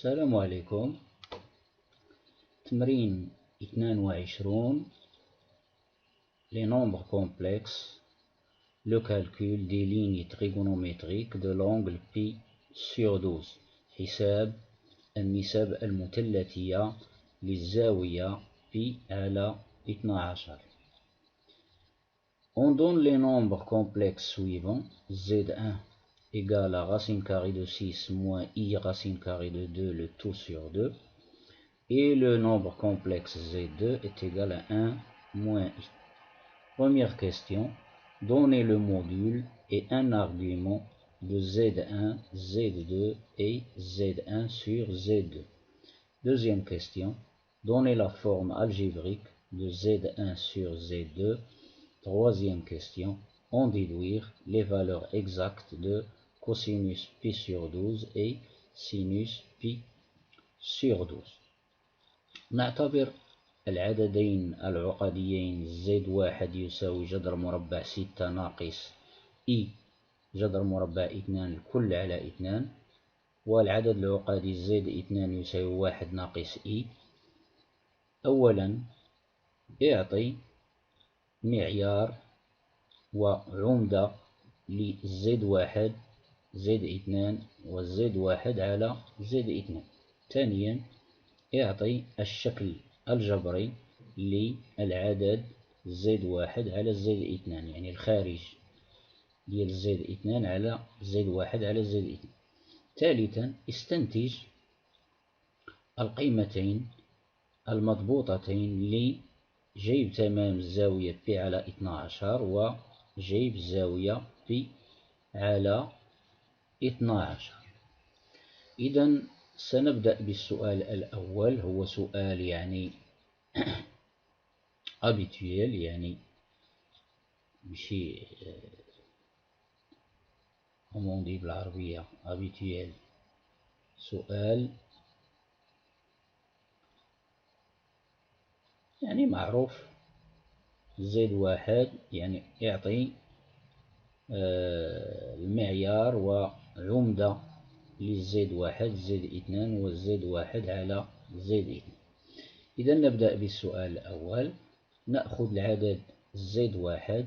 السلام عليكم. تمرين 22. Les nombres complexes, le calcul des lignes trigonométriques de l'angle π sur 12. حساب النسب المثلثية للزاوية π على 12. On donne les nombres complexes suivants. Z1 égale à racine carrée de 6 moins I racine carrée de 2 le tout sur 2. Et le nombre complexe Z2 est égal à 1 moins I. Première question. Donnez le module et un argument de Z1, Z2 et Z1 sur Z2. Deuxième question. Donnez la forme algébrique de Z1 sur Z2. Troisième question. En déduire les valeurs exactes de cosinus π sur 12 et sinus π sur 12. نعتبر العددين العقديين Z1 يساوي جذر مربع 6 ناقص I جذر مربع 2 الكل على 2، والعدد العقدي Z2 يساوي 1 ناقص I. أولا اعطي معيار وعمدة لZ1 Z2 وZ1 على Z2. ثانيا اعطي الشكل الجبري للعدد Z1 على Z2، يعني الخارج ديال Z2 على Z1 على Z2. ثالثا استنتج القيمتين المضبوطتين لجيب تمام الزاوية P على 12 وجيب الزاوية P على 12. إذن سنبدأ بالسؤال الأول، هو سؤال يعني habituel، يعني ماشي هموندي بالعربية habituel، سؤال يعني معروف. Z1 يعني يعطي المعيار وعمدة للZ1 Z2 والZ1 على Z2. إذا نبدأ بالسؤال الأول. نأخذ العدد Z1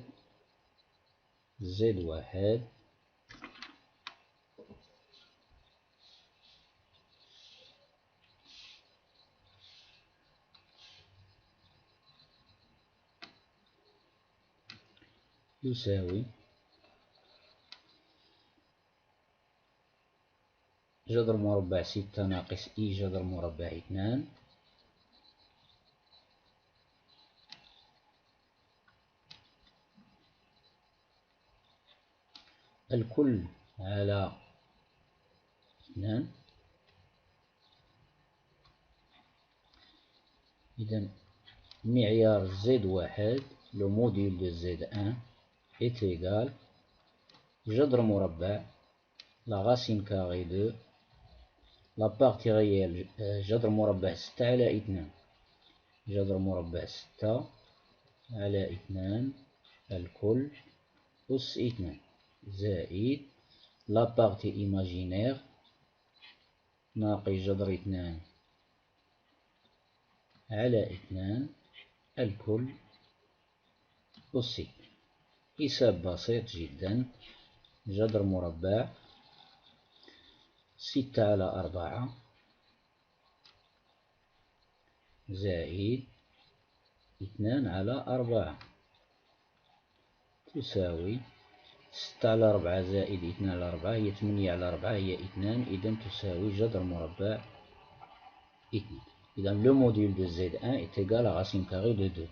يساوي جذر مربع 6 ناقص I جذر مربع 2 الكل على 2. إذن معيار Z1 le module de Z1 est égal جذر مربع la racine carrée de la partie réelle جذر مربع 6 على 2، جذر مربع 6 على 2 الكل أس 2 زائد la partie imaginaire ناقص جذر 2 على 2 الكل أس 2. حساب بسيط جدا. جذر مربع 6 على 4 زائد 2 على 4 تساوي 6 على 4 زائد 2 على 4 هي 8 على 4 هي 2. إذن تساوي جذر مربع 2. إذا le module de Z1 est égal à racine carrée de 2.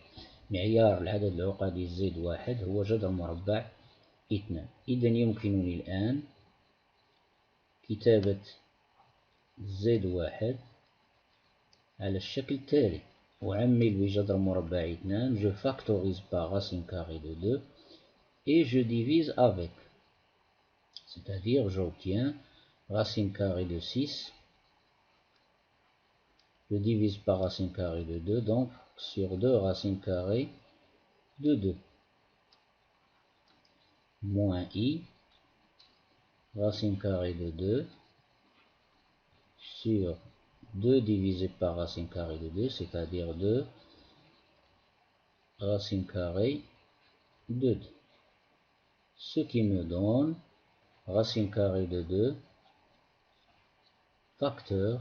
معيار العدد العقدي Z1 هو جذر مربع 2. إذن يمكنني الآن كتابة Z1 على الشكل التالي. أعمل بجذر مربع 2، je factorise par racine carrée de 2 et je divise avec, c'est-à-dire j'obtiens racine carrée de 6, je divise par racine carrée de 2, donc sur 2 racine carrée de 2 moins I racine carrée de 2 sur 2 divisé par racine carrée de 2, c'est-à-dire 2 racine carrée de 2. Ce qui me donne racine carrée de 2 facteur.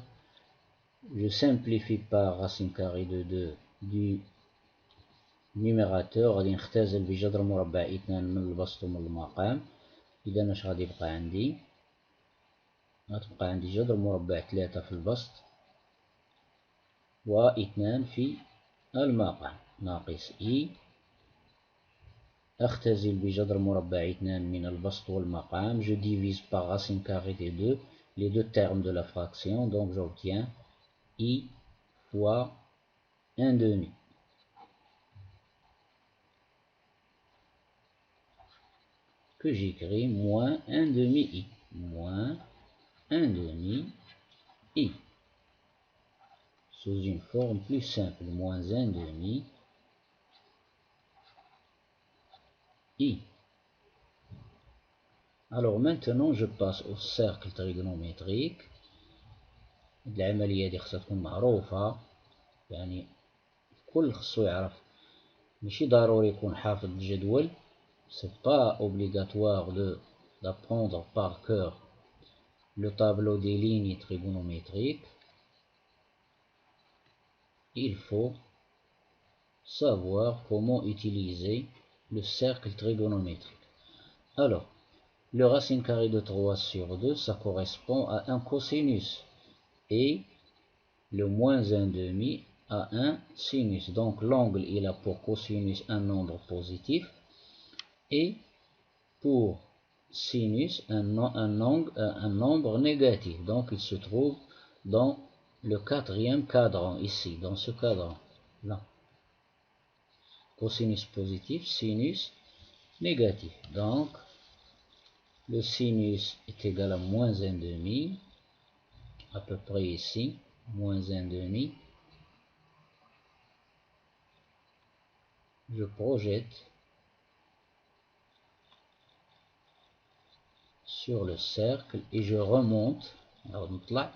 Je simplifie par racine carrée de 2 du numérateur. غادي نختزل بجذر مربع 2 من البسط ومن المقام. إذا اش غادي يبقى عندي؟ غتبقى عندي جذر مربع 3 في البسط و 2 في المقام ناقص إي. أختزل بجذر مربع 2 من البسط والمقام. Je divise par racine carrée des deux, les deux termes de la fraction. Donc j'obtiens I fois 1 demi. Que j'écris moins 1 demi I. Moins 1 demi I. Sous une forme plus simple. Moins 1 demi I. Alors maintenant je passe au cercle trigonométrique. العملية دي خصها تكون معروفة، يعني الكل خصو يعرف، ماشي ضروري يكون حافظ الجدول. C'est pas obligatoire d'apprendre par cœur le tableau des lignes trigonométriques. Il faut savoir comment utiliser le cercle trigonométrique. Alors, le racine carrée de 3 sur 2, ça correspond à un cosinus. Et le moins 1 demi à un sinus. Donc l'angle il a pour cosinus un nombre positif et pour sinus un nombre négatif. Donc il se trouve dans le quatrième cadran ici, dans ce cadran là. Cosinus positif, sinus négatif. Donc le sinus est égal à moins 1 demi, à peu près ici, moins 1 demi. Je projette sur le cercle et je remonte. نعاود نطلع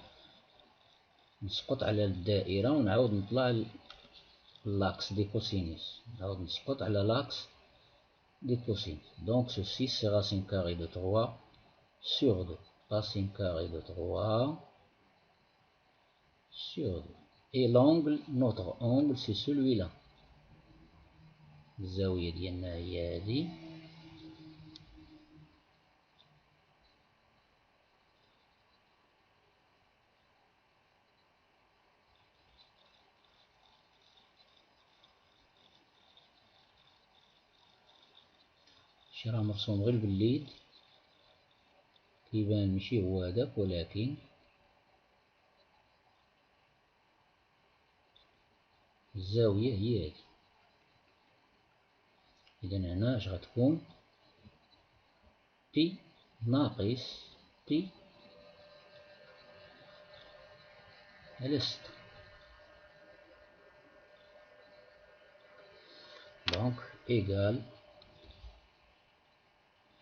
نسقط على الدائرة ونعاود نطلع l'axe des cosinus. نعاود نسقط على l'axe des cosinus. Donc ceci c'est racine carrée de 3 sur 2. Racine carrée de 3 sur 2. Et l'angle, notre angle c'est celui-là. الزاوية ديالنا هي هذه. شي راه مرسوم غير باليد، كيبان ماشي هو هذاك، ولكن الزاوية هي هذه. إذا هنا اش غتكون؟ بي ناقص بي على 6. دونك إيكال،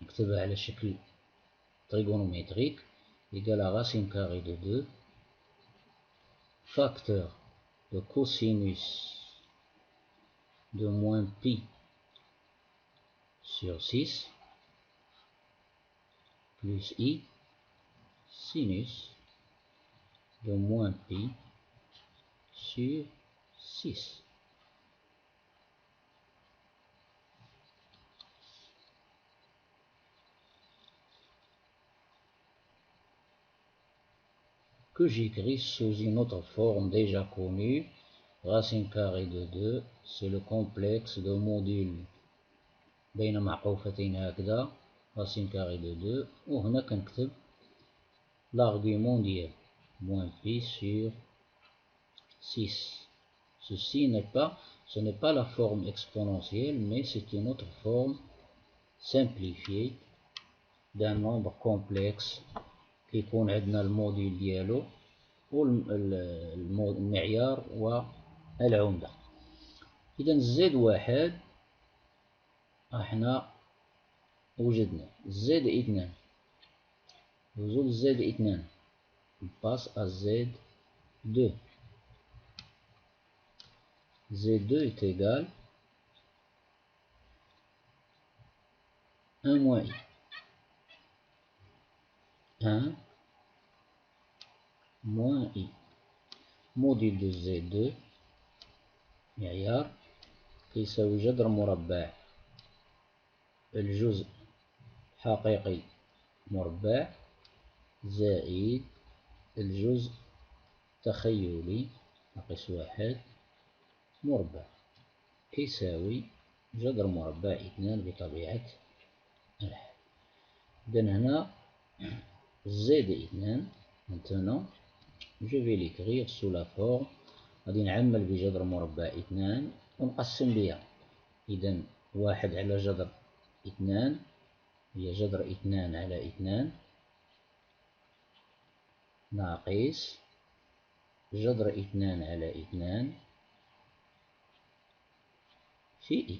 نكتبها على شكل trigonométrique، égal à racine carrée de 2 facteur de cosinus de moins pi sur 6 plus i sinus de moins pi sur 6. Que j'écris sous une autre forme déjà connue. Racine carrée de 2 c'est le complexe de module بين معقوفتين هكذا racine carrée de 2. وهنا كنكتب l'argument ديال moins pi sur 6. Ceci ce n'est pas la forme exponentielle, mais c'est une autre forme simplifiée d'un nombre complexe كيكون عندنا الموديل ديالو والمعيار والعمدة. إذا زد واحد احنا وجدنا، زد اثنان، نزول زد اثنان، نباس ا زد 2. Z2 est égal 1 moins I. 1 moins I. موديل de Z2 معيار يساوي جذر مربع الجزء حقيقي مربع زائد الجزء تخيلي ناقص 1 مربع يساوي جذر مربع 2 بطبيعة الحال. إذا هنا Z2 maintenant je vais l'écrire sous la forme غادي نعمل بجذر مربع 2 ونقسم بها. إذا 1 على جذر 2 هي جذر 2 على 2 ناقص جذر 2 على 2 في إي.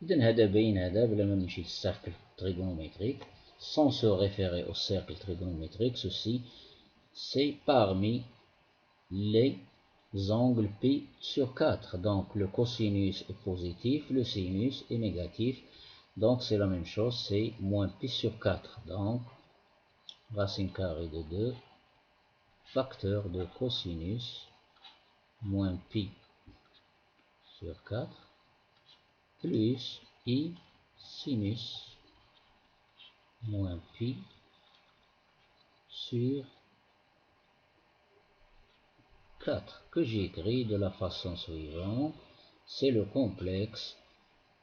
إذا هذا باين هذا بلا ما نمشي للسيركل trigonométrique. Sans se référer au cercle trigonométrique, ceci c'est parmi les angles pi sur 4. Donc le cosinus est positif, le sinus est négatif. Donc c'est la même chose, c'est moins pi sur 4. Donc racine carrée de 2, facteur de cosinus, moins pi sur 4, plus i sinus, moins pi sur 4, que j'écris de la façon suivante. C'est le complexe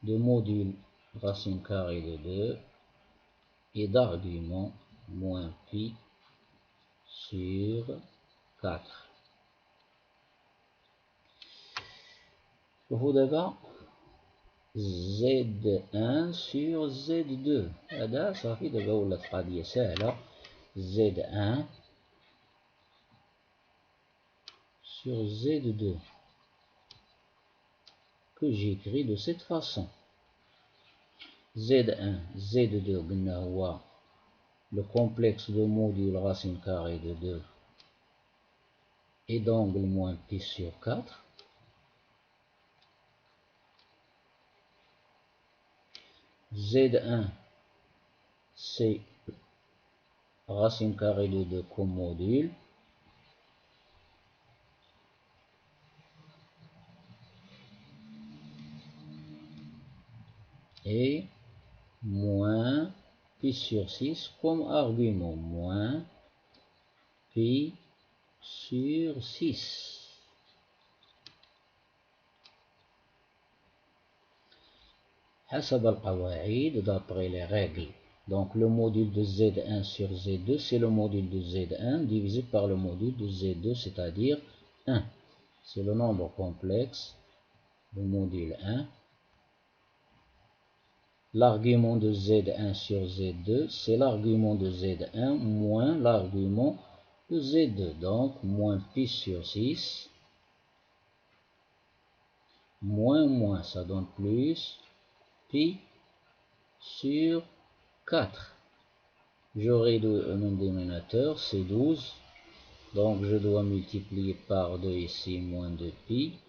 de module racine carrée de 2 et d'argument moins pi sur 4. شوفوا دابا Z1 sur Z2 هذا صافي دابا ولات قضية سهلة. Z1 sur Z2 que j'écris de cette façon. Z1 Z2 قلنا هو le complexe de module racine carrée de 2 et d'angle moins pi sur 4. Z1 c'est racine carrée de 2 comme module et moins pi sur 6 comme argument, moins pi sur 6. حسب القواعد d'après les règles. Donc le module de Z1 sur Z2 c'est le module de Z1 divisé par le module de Z2, c'est-à-dire 1. C'est le nombre complexe, le module 1. L'argument de Z1 sur Z2 c'est l'argument de Z1 moins l'argument de Z2. Donc moins pi sur 6 moins ça donne plus pi sur 4. J'aurai le même dénominateur, c'est 12. Donc je dois multiplier par 2 ici, moins 2 pi.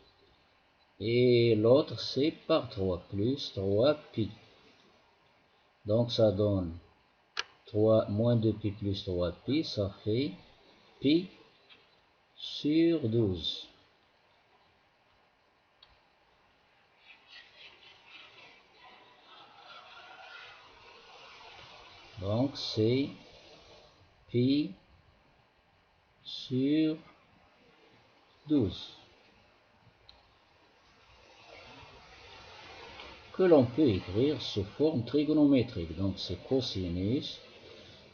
Et l'autre c'est par 3, plus 3 pi. Donc ça donne 3 moins 2 pi plus 3 pi, ça fait pi sur 12. Donc c'est pi sur 12 que l'on peut écrire sous forme trigonométrique. Donc c'est cosinus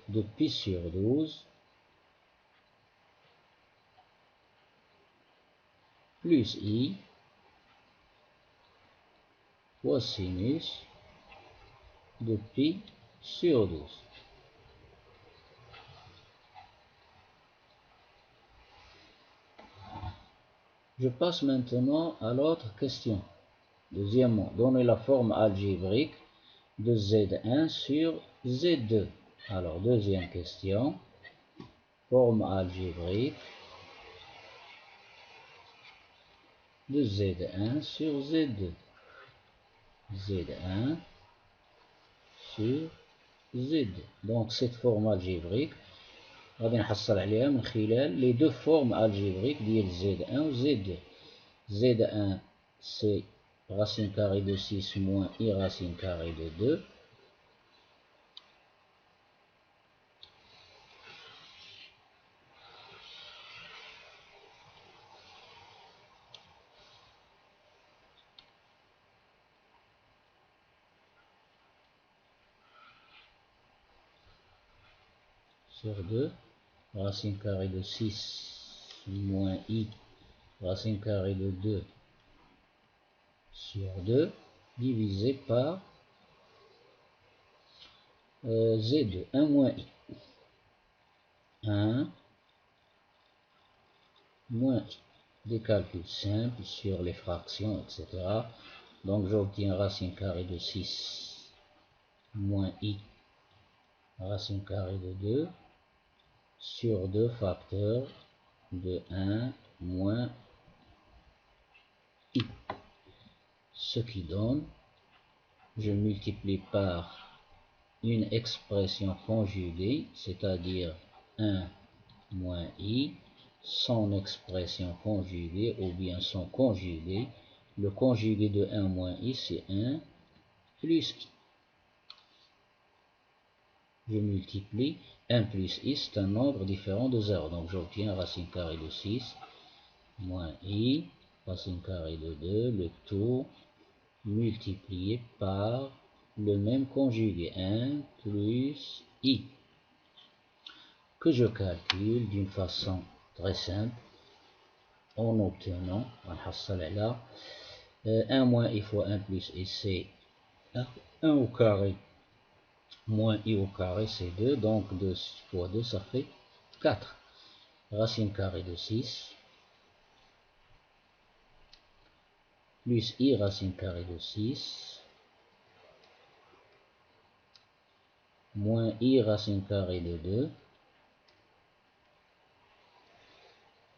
de pi sur 12 plus i cosinus de pi sur 12. Je passe maintenant à l'autre question. Deuxièmement, donner la forme algébrique de Z1 sur Z2. Alors, deuxième question. forme algébrique de Z1 sur Z2. Z1 sur Z2. Donc cette forme algébrique, غادي نحصل عليها من خلال les deux formes algébriques ديال Z1 و Z2. Z1 c'est racine carrée de 6 moins I racine carrée de 2. Sur 2, racine carrée de 6 moins I racine carrée de 2 sur 2 divisé par Z2, 1 moins I. 1 moins I. Des calculs simples sur les fractions, etc. Donc j'obtiens racine carrée de 6 moins I racine carrée de 2 sur 2 facteurs de 1 moins I. Ce qui donne, je multiplie par une expression conjuguée, c'est-à-dire 1 moins I, son expression conjuguée ou bien son conjugué. Le conjugué de 1 moins I, c'est 1 plus I. Je multiplie 1 plus I, c'est un nombre différent de 0. Donc j'obtiens racine carrée de 6 moins I, racine carrée de 2, le tout multiplié par le même conjugué 1 plus I, que je calcule d'une façon très simple en obtenant 1 moins I fois 1 plus I, c'est 1 au carré moins I au carré, c'est 2, donc 2 fois 2, ça fait 4. Racine carrée de 6 plus I racine carrée de 6 moins I racine carrée de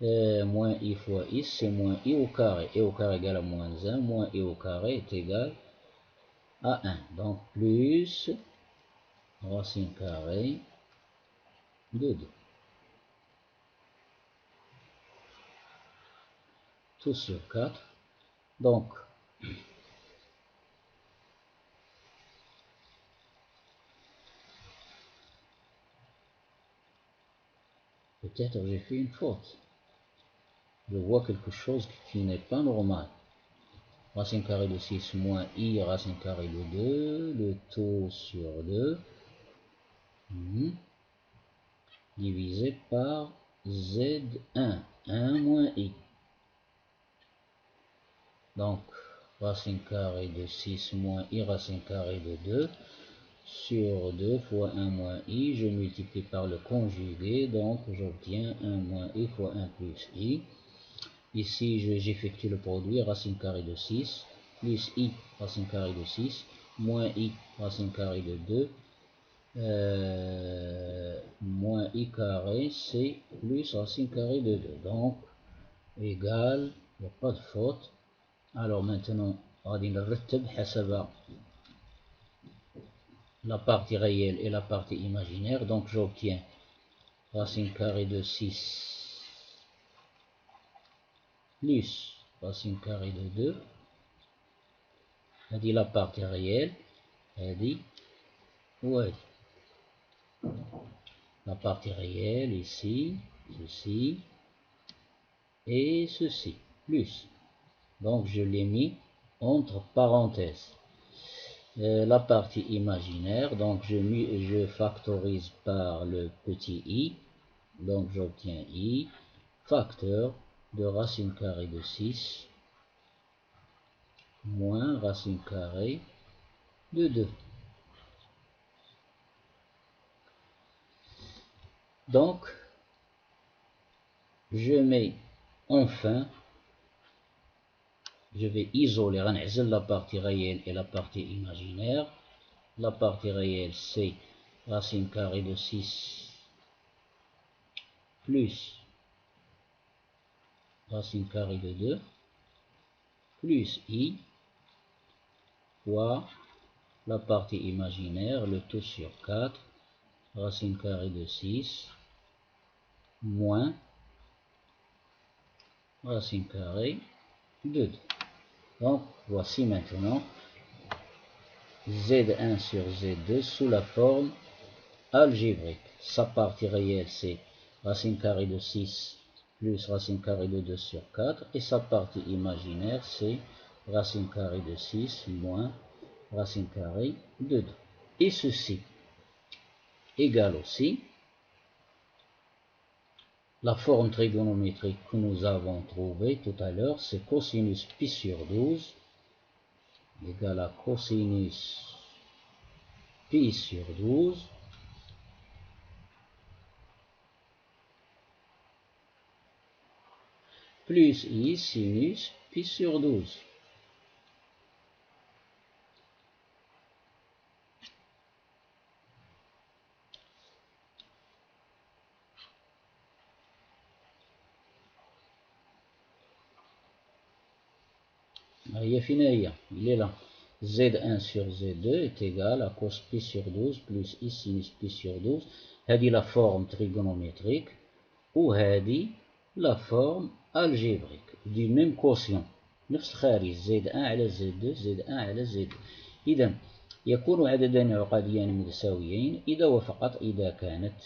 2 moins I fois I, c'est moins I au carré. I au carré égale à moins 1, moins I au carré est égal à 1. Donc plus racine carrée de 2. Tout sur 4. Donc, peut-être j'ai fait une faute. Je vois quelque chose qui n'est pas normal. Racine carrée de 6 moins I racine carrée de 2, le tout sur 2, divisé par Z1, 1 moins I. Donc, racine carrée de 6 moins I racine carrée de 2 sur 2 fois 1 moins I, je multiplie par le conjugué, donc j'obtiens 1 moins I fois 1 plus I. Ici, j'effectue le produit, racine carrée de 6, plus I racine carrée de 6, moins I racine carrée de 2, moins I carré, c'est plus racine carrée de 2. Donc, égal, il n'y a pas de faute. Alors maintenant, غادي نرتب حسب la partie réelle et la partie imaginaire. Donc j'obtiens racine carrée de 6 plus racine carrée de 2. هذه la partie réelle. هذه وهذه. La partie réelle ici, ceci et ceci, plus. Donc je l'ai mis entre parenthèses. La partie imaginaire, donc je factorise par le petit I, donc j'obtiens I, facteur de racine carrée de 6 moins racine carrée de 2. Donc, je mets enfin, je vais isoler la partie réelle et la partie imaginaire. La partie réelle, c'est racine carrée de 6 plus racine carrée de 2 plus I fois la partie imaginaire, le tout sur 4, racine carrée de 6, moins racine carrée de 2. Donc, voici maintenant Z1 sur Z2 sous la forme algébrique. Sa partie réelle, c'est racine carrée de 6 plus racine carrée de 2 sur 4. Et sa partie imaginaire, c'est racine carrée de 6 moins racine carrée de 2. Et ceci égale aussi la forme trigonométrique que nous avons trouvée tout à l'heure, c'est cosinus pi sur 12 égale à cosinus pi sur 12 plus I sinus pi sur 12. Il est là. Z1 sur Z2 est égal à cos pi sur 12 plus I sinus pi sur 12. هذه la forme trigonométrique وهذه la forme algébrique du même quotient. نفس خارج Z1 على Z2 Z1 على Z2. إذا يكون عددان عقديان متساويين إذا وفقط إذا كانت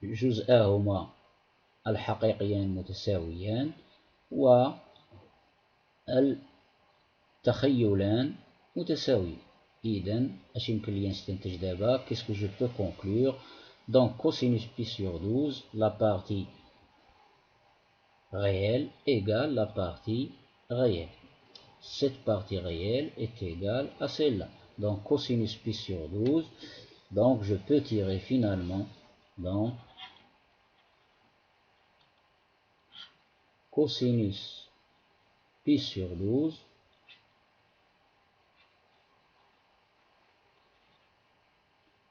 جزءاهما الحقيقيان متساويان والتخيلان متساويين. إذا اش يمكن لي نستنتج دابا؟ qu'est-ce que je peux conclure? Donc cosinus pi sur 12, la partie réelle égale la partie réelle. Cette partie réelle est égale à celle-là. Donc cosinus pi sur 12, donc je peux tirer finalement donc cosinus pi sur 12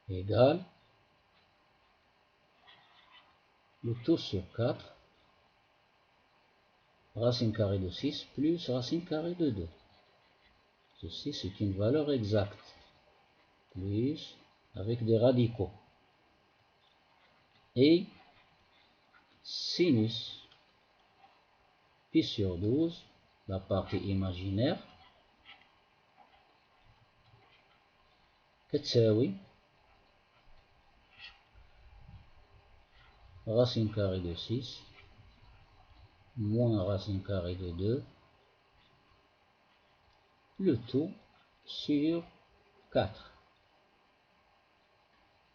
égale le tout sur 4 racine carrée de 6 plus racine carrée de 2. Ceci c'est une valeur exacte. Plus avec des radicaux. Et sinus pi sur 12, la partie imaginaire, كتساوي racine carrée de 6 moins racine carrée de 2, le tout sur 4.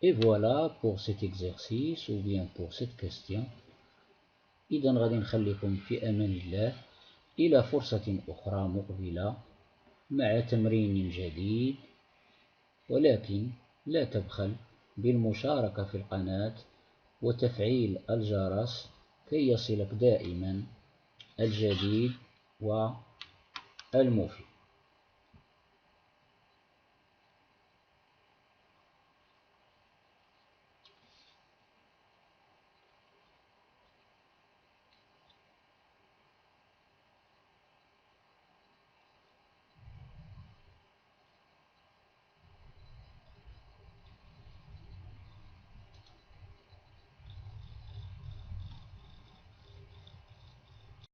Et voilà pour cet exercice ou bien pour cette question. إذا غادي نخليكم في أمان الله إلى فرصة أخرى مقبلة مع تمرين جديد، ولكن لا تبخل بالمشاركة في القناة وتفعيل الجرس كي يصلك دائما الجديد والمفيد.